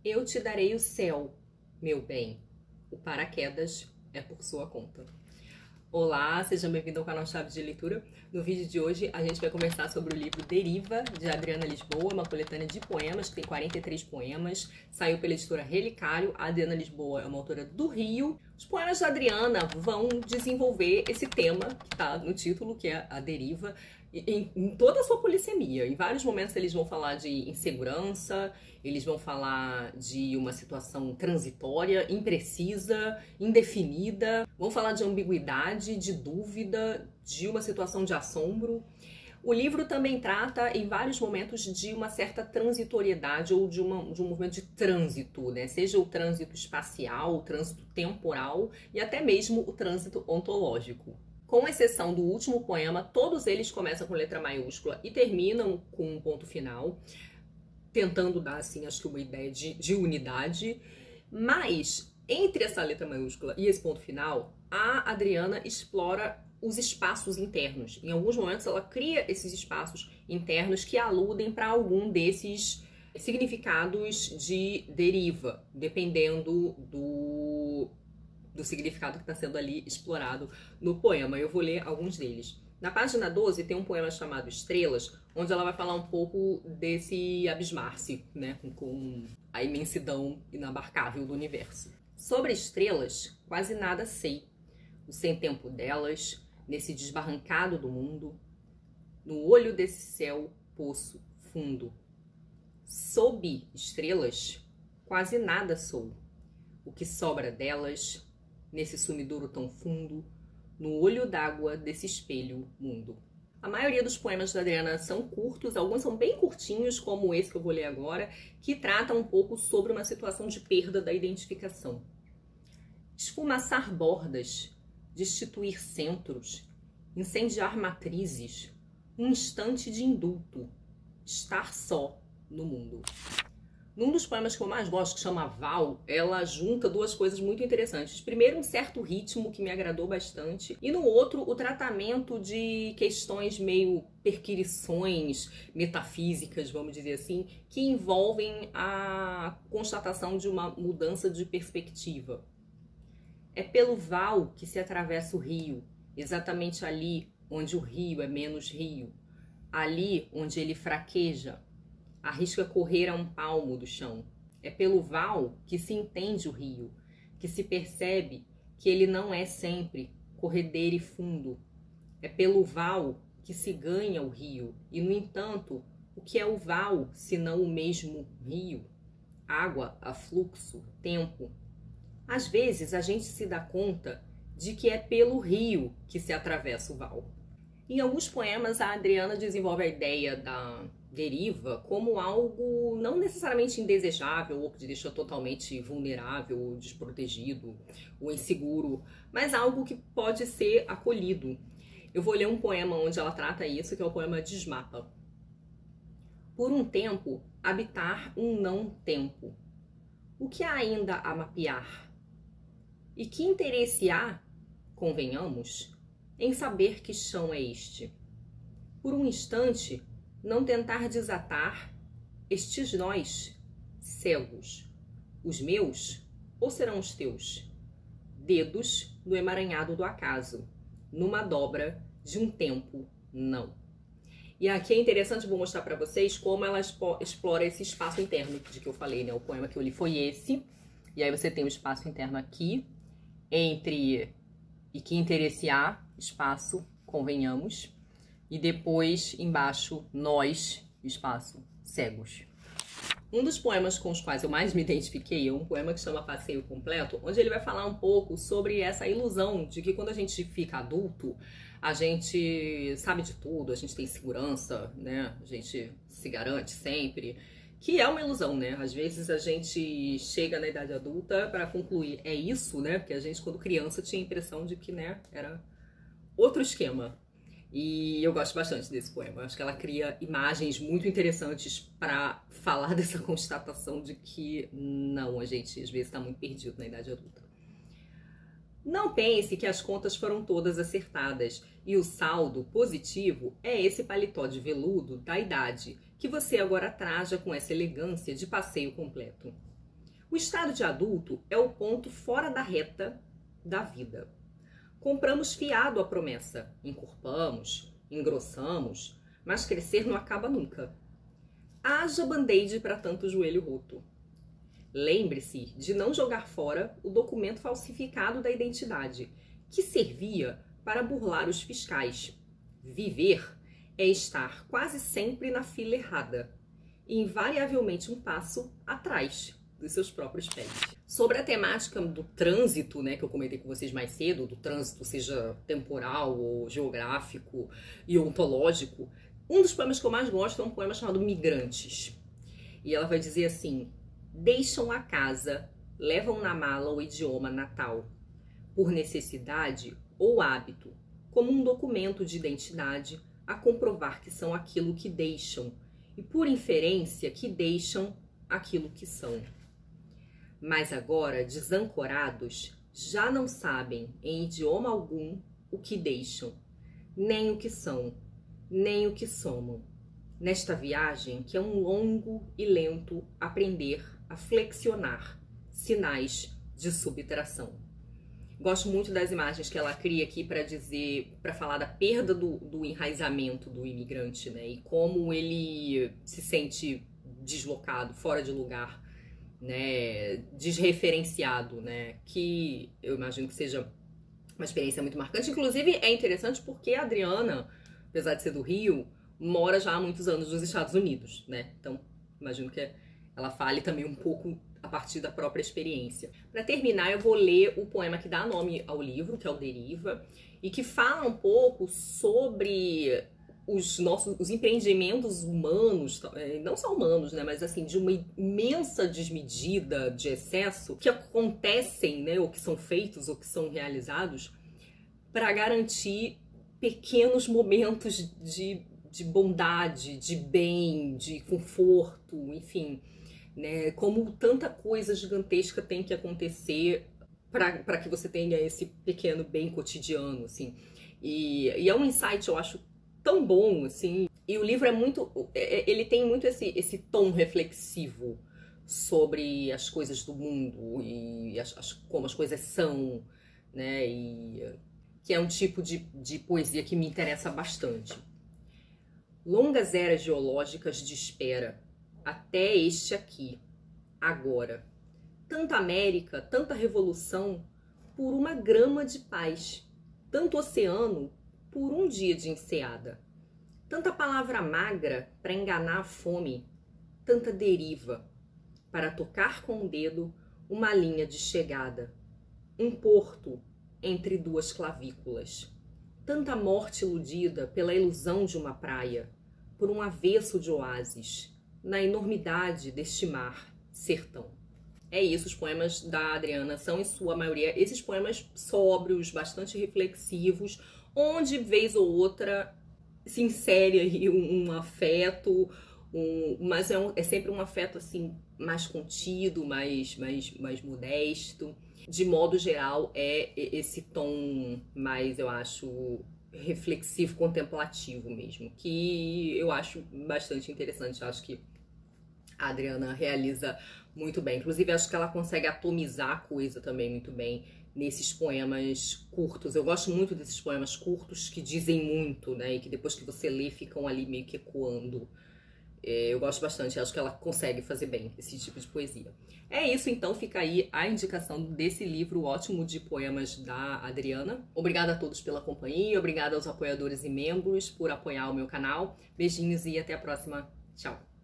Eu te darei o céu, meu bem. O paraquedas é por sua conta. Olá, seja bem-vindo ao canal Chaves de Leitura. No vídeo de hoje a gente vai conversar sobre o livro Deriva, de Adriana Lisboa, uma coletânea de poemas, que tem 43 poemas, saiu pela editora Relicário. A Adriana Lisboa é uma autora do Rio. Os poemas da Adriana vão desenvolver esse tema que está no título, que é a deriva, em toda a sua polissemia. Em vários momentos eles vão falar de insegurança, eles vão falar de uma situação transitória, imprecisa, indefinida, vão falar de ambiguidade, de dúvida, de uma situação de assombro. O livro também trata, em vários momentos, de uma certa transitoriedade ou de um movimento de trânsito, né? Seja o trânsito espacial, o trânsito temporal e até mesmo o trânsito ontológico. Com exceção do último poema, todos eles começam com letra maiúscula e terminam com um ponto final, tentando dar, assim, acho que uma ideia de unidade. Mas, entre essa letra maiúscula e esse ponto final, a Adriana explora os espaços internos. Em alguns momentos ela cria esses espaços internos que aludem para algum desses significados de deriva, dependendo do significado que está sendo ali explorado no poema. Eu vou ler alguns deles. Na página 12 tem um poema chamado Estrelas, onde ela vai falar um pouco desse abismar-se, né, com a imensidão inabarcável do universo. Sobre estrelas, quase nada sei. O sem tempo delas, nesse desbarrancado do mundo, no olho desse céu poço fundo. Sob estrelas, quase nada sou. O que sobra delas, nesse sumidouro tão fundo, no olho d'água desse espelho mundo. A maioria dos poemas da Adriana são curtos, alguns são bem curtinhos, como esse que eu vou ler agora, que trata um pouco sobre uma situação de perda da identificação. Esfumaçar bordas, destituir centros, incendiar matrizes, um instante de indulto, estar só no mundo. Num dos poemas que eu mais gosto, que chama Val, ela junta duas coisas muito interessantes. Primeiro, um certo ritmo que me agradou bastante, e no outro, o tratamento de questões meio perquirições metafísicas, vamos dizer assim, que envolvem a constatação de uma mudança de perspectiva. É pelo val que se atravessa o rio, exatamente ali onde o rio é menos rio, ali onde ele fraqueja, arrisca correr a um palmo do chão. É pelo val que se entende o rio, que se percebe que ele não é sempre corredeiro e fundo. É pelo val que se ganha o rio, e no entanto, o que é o val, senão o mesmo rio? Água, afluxo, tempo. Às vezes a gente se dá conta de que é pelo rio que se atravessa o val. Em alguns poemas, a Adriana desenvolve a ideia da deriva como algo não necessariamente indesejável ou que te deixa totalmente vulnerável, ou desprotegido, ou inseguro, mas algo que pode ser acolhido. Eu vou ler um poema onde ela trata isso, que é o poema Desmapa. Por um tempo, habitar um não-tempo. O que há ainda a mapear? E que interesse há, convenhamos, em saber que chão é este? Por um instante, não tentar desatar estes nós, cegos, os meus ou serão os teus? Dedos no emaranhado do acaso, numa dobra de um tempo não. E aqui é interessante, vou mostrar para vocês como ela explora esse espaço interno de que eu falei, né? O poema que eu li foi esse, e aí você tem o espaço interno aqui, entre e que interesse há, espaço, convenhamos, e depois embaixo nós, espaço, cegos. Um dos poemas com os quais eu mais me identifiquei é um poema que chama Passeio Completo, onde ele vai falar um pouco sobre essa ilusão de que quando a gente fica adulto, a gente sabe de tudo, a gente tem segurança, né? A gente se garante sempre, que é uma ilusão, né? Às vezes a gente chega na idade adulta para concluir, é isso, né? Porque a gente, quando criança, tinha a impressão de que, né, era outro esquema. E eu gosto bastante desse poema. Eu acho que ela cria imagens muito interessantes para falar dessa constatação de que não, a gente às vezes está muito perdido na idade adulta. Não pense que as contas foram todas acertadas e o saldo positivo é esse paletó de veludo da idade que você agora traja com essa elegância de passeio completo. O estado de adulto é o ponto fora da reta da vida. Compramos fiado a promessa, encorpamos, engrossamos, mas crescer não acaba nunca. Haja band-aid para tanto joelho roto. Lembre-se de não jogar fora o documento falsificado da identidade, que servia para burlar os fiscais. Viver é estar quase sempre na fila errada e invariavelmente um passo atrás dos seus próprios pés. Sobre a temática do trânsito, né, que eu comentei com vocês mais cedo, do trânsito seja temporal ou geográfico e ontológico, um dos poemas que eu mais gosto é um poema chamado Migrantes. E ela vai dizer assim: deixam a casa, levam na mala o idioma natal, por necessidade ou hábito, como um documento de identidade a comprovar que são aquilo que deixam, e por inferência que deixam aquilo que são. Mas agora, desancorados, já não sabem em idioma algum o que deixam, nem o que são, nem o que somam. Nesta viagem que é um longo e lento aprender a flexionar sinais de subtração. Gosto muito das imagens que ela cria aqui para falar da perda do enraizamento do imigrante, né? E como ele se sente deslocado, fora de lugar, né? Desreferenciado, né? Que eu imagino que seja uma experiência muito marcante. Inclusive é interessante porque a Adriana, apesar de ser do Rio, mora já há muitos anos nos Estados Unidos, né? Então imagino que ela fale também um pouco a partir da própria experiência. Para terminar, eu vou ler o poema que dá nome ao livro, que é o Deriva, e que fala um pouco sobre os empreendimentos humanos, não só humanos, né, mas assim, de uma imensa desmedida, de excesso, que acontecem, né, ou que são feitos, ou que são realizados, para garantir pequenos momentos de bondade, de bem, de conforto, enfim, né, como tanta coisa gigantesca tem que acontecer para que você tenha esse pequeno bem cotidiano, assim. E é um insight, eu acho, tão bom, assim. E o livro é muito... ele tem muito esse tom reflexivo sobre as coisas do mundo e como as coisas são, né? E que é um tipo de poesia que me interessa bastante. Longas eras geológicas de espera, até este aqui, agora. Tanta América, tanta revolução, por uma grama de paz. Tanto oceano, por um dia de enseada. Tanta palavra magra para enganar a fome. Tanta deriva, para tocar com o dedo uma linha de chegada. Um porto entre duas clavículas. Tanta morte iludida pela ilusão de uma praia, por um avesso de oásis, na enormidade deste mar, sertão. É isso, os poemas da Adriana são, em sua maioria, esses poemas sóbrios, bastante reflexivos, onde, vez ou outra, se insere aí um afeto, mas é sempre um afeto assim, mais contido, mais modesto. De modo geral, é esse tom mais, eu acho, reflexivo, contemplativo mesmo, que eu acho bastante interessante. Eu acho que a Adriana realiza muito bem. Inclusive, acho que ela consegue atomizar a coisa também muito bem nesses poemas curtos. Eu gosto muito desses poemas curtos que dizem muito, né? E que depois que você lê, ficam ali meio que ecoando. Eu gosto bastante, acho que ela consegue fazer bem esse tipo de poesia. É isso, então, fica aí a indicação desse livro ótimo de poemas da Adriana. Obrigada a todos pela companhia, obrigada aos apoiadores e membros por apoiar o meu canal. Beijinhos e até a próxima. Tchau!